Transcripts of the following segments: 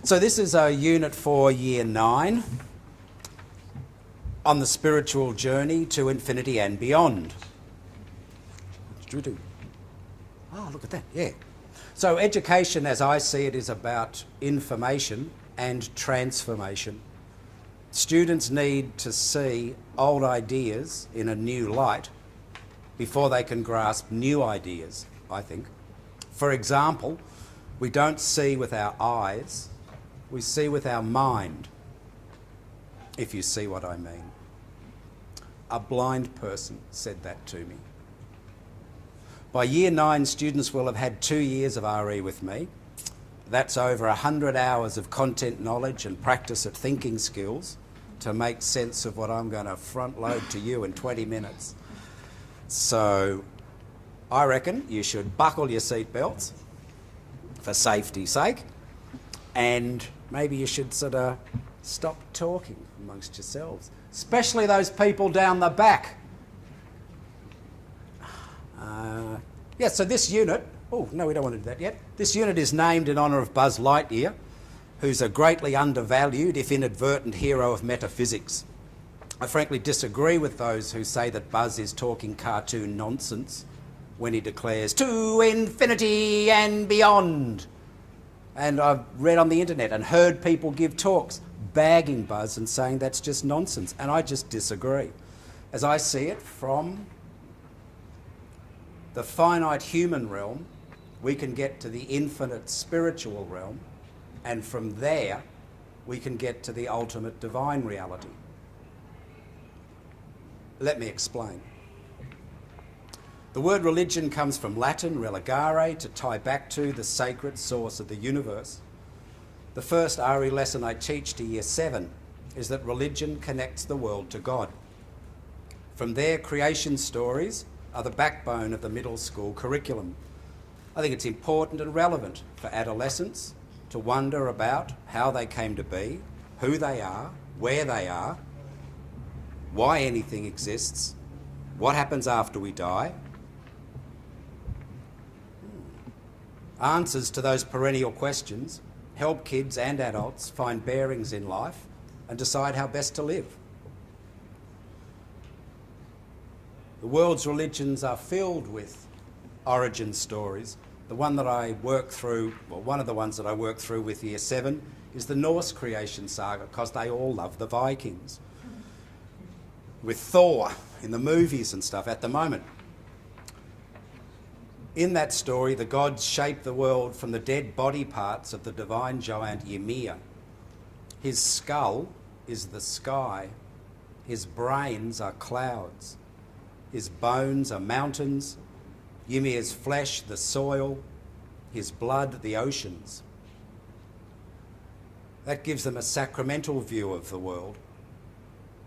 So this is a unit for Year 9 on the spiritual journey to infinity and beyond. What did you do? Oh, look at that, yeah. So education, as I see it, is about information and transformation. Students need to see old ideas in a new light before they can grasp new ideas, I think. For example, we don't see with our eyes, we see with our mind, if you see what I mean. A blind person said that to me. By Year 9, students will have had 2 years of RE with me. That's over 100 hours of content knowledge and practice at thinking skills to make sense of what I'm going to front load to you in 20 minutes. So I reckon you should buckle your seatbelts for safety's sake, and maybe you should sort of stop talking amongst yourselves, especially those people down the back. Yeah, so this unit, oh no, we don't want to do that yet. This unit is named in honour of Buzz Lightyear, who's a greatly undervalued, if inadvertent, hero of metaphysics. I frankly disagree with those who say that Buzz is talking cartoon nonsense when he declares, "To infinity and beyond." And I've read on the internet and heard people give talks bagging Buzz and saying that's just nonsense, and I just disagree. As I see it, from the finite human realm, we can get to the infinite spiritual realm, and from there, we can get to the ultimate divine reality. Let me explain. The word religion comes from Latin religare, to tie back to the sacred source of the universe. The first RE lesson I teach to Year 7 is that religion connects the world to God. From there, creation stories are the backbone of the middle school curriculum. I think it's important and relevant for adolescents to wonder about how they came to be, who they are, where they are, why anything exists, what happens after we die. Answers to those perennial questions help kids and adults find bearings in life and decide how best to live. The world's religions are filled with origin stories. The one that I work through, well, one of the ones that I work through with Year 7 is the Norse creation saga, because they all love the Vikings. With Thor in the movies and stuff at the moment. In that story, the gods shape the world from the dead body parts of the divine giant Ymir. His skull is the sky. His brains are clouds. His bones are mountains. Ymir's flesh, the soil. His blood, the oceans. That gives them a sacramental view of the world,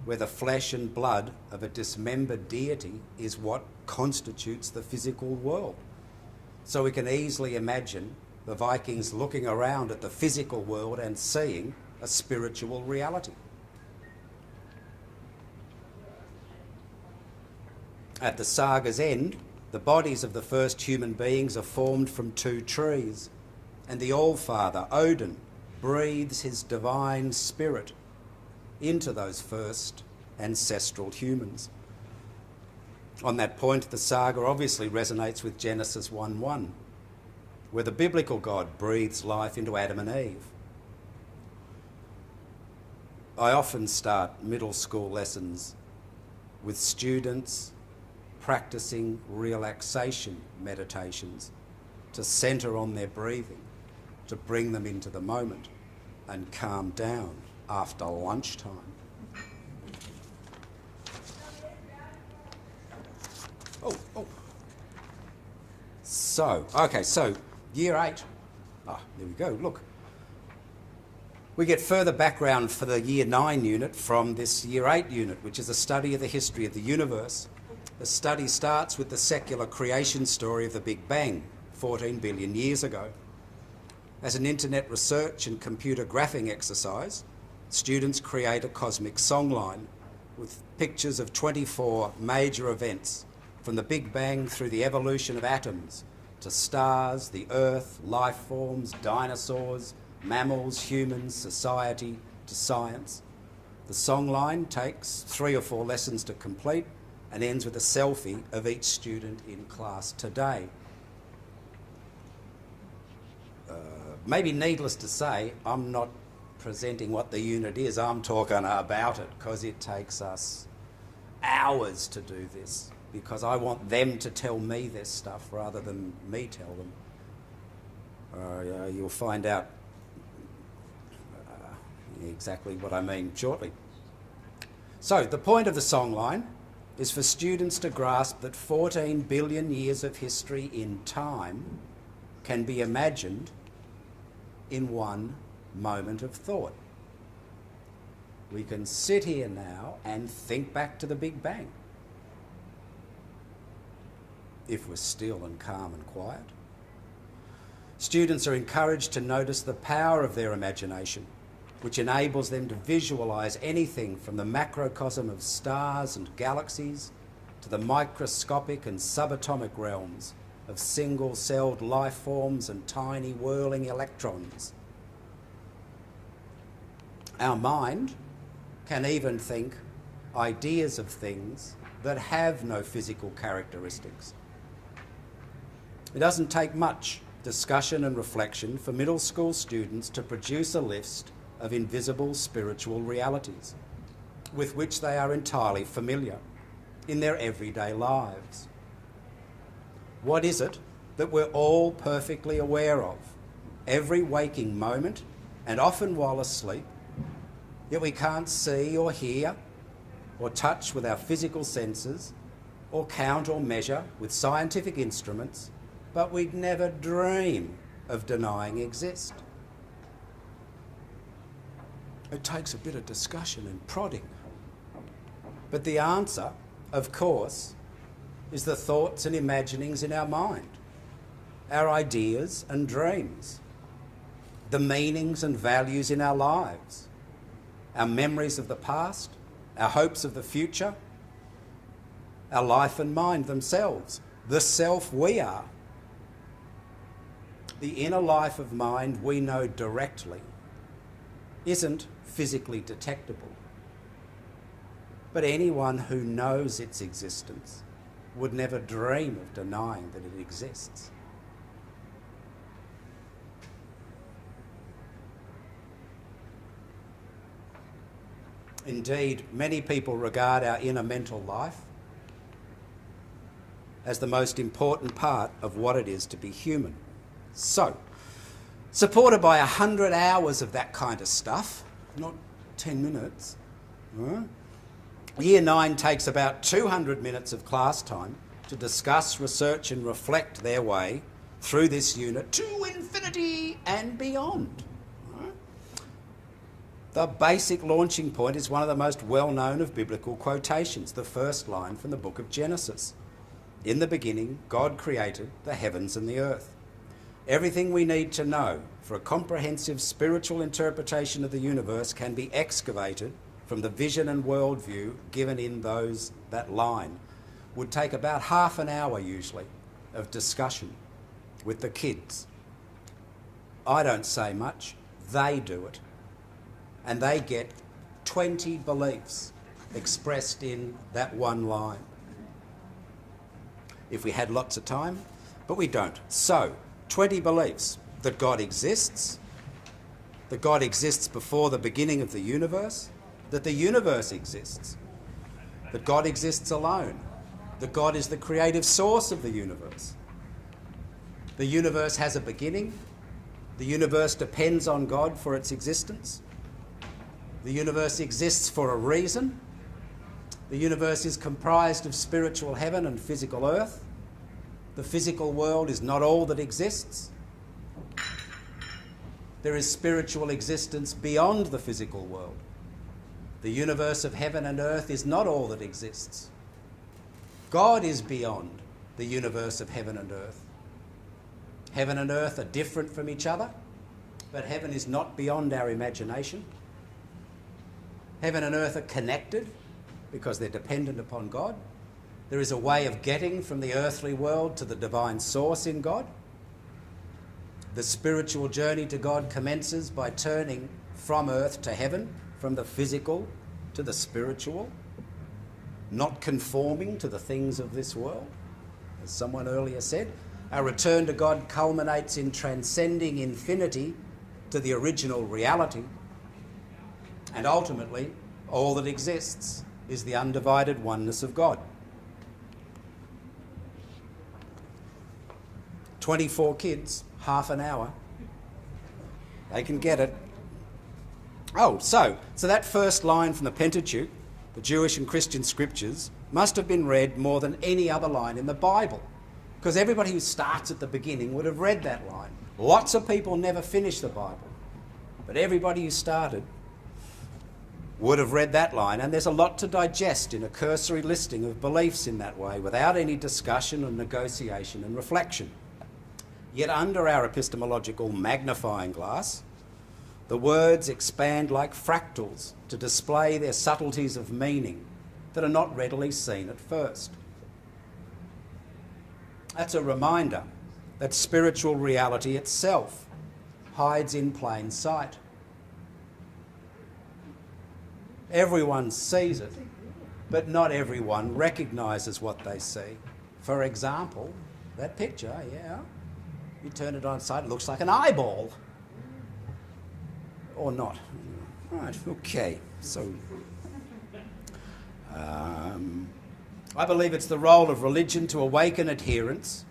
where the flesh and blood of a dismembered deity is what constitutes the physical world. So we can easily imagine the Vikings looking around at the physical world and seeing a spiritual reality. At the saga's end, the bodies of the first human beings are formed from 2 trees, and the All-Father, Odin, breathes his divine spirit into those first ancestral humans. On that point, the saga obviously resonates with Genesis 1:1, where the biblical God breathes life into Adam and Eve. I often start middle school lessons with students practicing relaxation meditations to centre on their breathing, to bring them into the moment and calm down after lunchtime. So, Year 8. There we go, look. We get further background for the Year 9 unit from this Year 8 unit, which is a study of the history of the universe. The study starts with the secular creation story of the Big Bang, 14 billion years ago. As an internet research and computer graphing exercise, students create a cosmic songline with pictures of 24 major events, from the Big Bang through the evolution of atoms, to stars, the Earth, life forms, dinosaurs, mammals, humans, society to science. The songline takes 3 or 4 lessons to complete and ends with a selfie of each student in class today. Maybe needless to say, I'm not presenting what the unit is, I'm talking about it, because it takes us hours to do this, because I want them to tell me this stuff rather than me tell them. You'll find out exactly what I mean shortly. So the point of the songline is for students to grasp that 14 billion years of history in time can be imagined in one moment of thought. We can sit here now and think back to the Big Bang, if we're still and calm and quiet. Students are encouraged to notice the power of their imagination, which enables them to visualise anything from the macrocosm of stars and galaxies to the microscopic and subatomic realms of single-celled life forms and tiny whirling electrons. Our mind can even think ideas of things that have no physical characteristics. It doesn't take much discussion and reflection for middle school students to produce a list of invisible spiritual realities with which they are entirely familiar in their everyday lives. What is it that we're all perfectly aware of every waking moment and often while asleep, yet we can't see or hear or touch with our physical senses or count or measure with scientific instruments, but we'd never dream of denying exist? It takes a bit of discussion and prodding. But the answer, of course, is the thoughts and imaginings in our mind, our ideas and dreams, the meanings and values in our lives, our memories of the past, our hopes of the future, our life and mind themselves, the self we are. The inner life of mind we know directly isn't physically detectable, but anyone who knows its existence would never dream of denying that it exists. Indeed, many people regard our inner mental life as the most important part of what it is to be human. So, supported by 100 hours of that kind of stuff, not 10 minutes, Year 9 takes about 200 minutes of class time to discuss, research and reflect their way through this unit to infinity and beyond. The basic launching point is one of the most well-known of biblical quotations, the first line from the book of Genesis. In the beginning, God created the heavens and the earth. Everything we need to know for a comprehensive spiritual interpretation of the universe can be excavated from the vision and worldview given in that line. Would take about half an hour usually of discussion with the kids. I don't say much, they do it. And they get 20 beliefs expressed in that one line. If we had lots of time, but we don't. So, 20 beliefs: that God exists before the beginning of the universe, that the universe exists, that God exists alone, that God is the creative source of the universe. The universe has a beginning, the universe depends on God for its existence, the universe exists for a reason, the universe is comprised of spiritual heaven and physical earth, the physical world is not all that exists, there is spiritual existence beyond the physical world. The universe of heaven and earth is not all that exists. God is beyond the universe of heaven and earth. Heaven and earth are different from each other, but heaven is not beyond our imagination. Heaven and earth are connected because they're dependent upon God. There is a way of getting from the earthly world to the divine source in God. The spiritual journey to God commences by turning from earth to heaven, from the physical to the spiritual, not conforming to the things of this world, as someone earlier said. Our return to God culminates in transcending infinity to the original reality, and ultimately, all that exists is the undivided oneness of God. 24 kids, half an hour. They can get it. Oh, so that first line from the Pentateuch, the Jewish and Christian scriptures, must have been read more than any other line in the Bible, because everybody who starts at the beginning would have read that line. Lots of people never finish the Bible, but everybody who started would have read that line, and there's a lot to digest in a cursory listing of beliefs in that way, without any discussion and negotiation and reflection. Yet under our epistemological magnifying glass, the words expand like fractals to display their subtleties of meaning that are not readily seen at first. That's a reminder that spiritual reality itself hides in plain sight. Everyone sees it, but not everyone recognises what they see. For example, that picture, yeah, you turn it on its side, it looks like an eyeball. Or not. Right, okay. So, I believe it's the role of religion to awaken adherents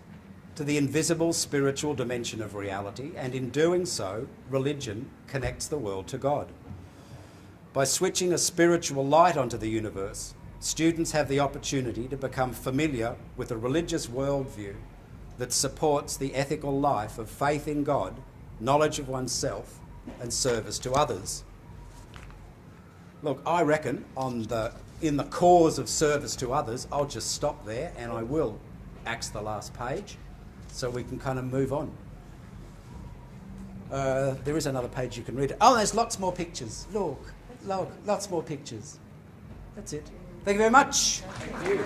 to the invisible spiritual dimension of reality, and in doing so, religion connects the world to God. By switching a spiritual light onto the universe, students have the opportunity to become familiar with a religious worldview that supports the ethical life of faith in God, knowledge of oneself, and service to others. Look, I reckon in the cause of service to others, I'll just stop there, and I will axe the last page so we can kind of move on. There is another page you can read. Oh, there's lots more pictures. Look, lots more pictures. That's it. Thank you very much. Thank you.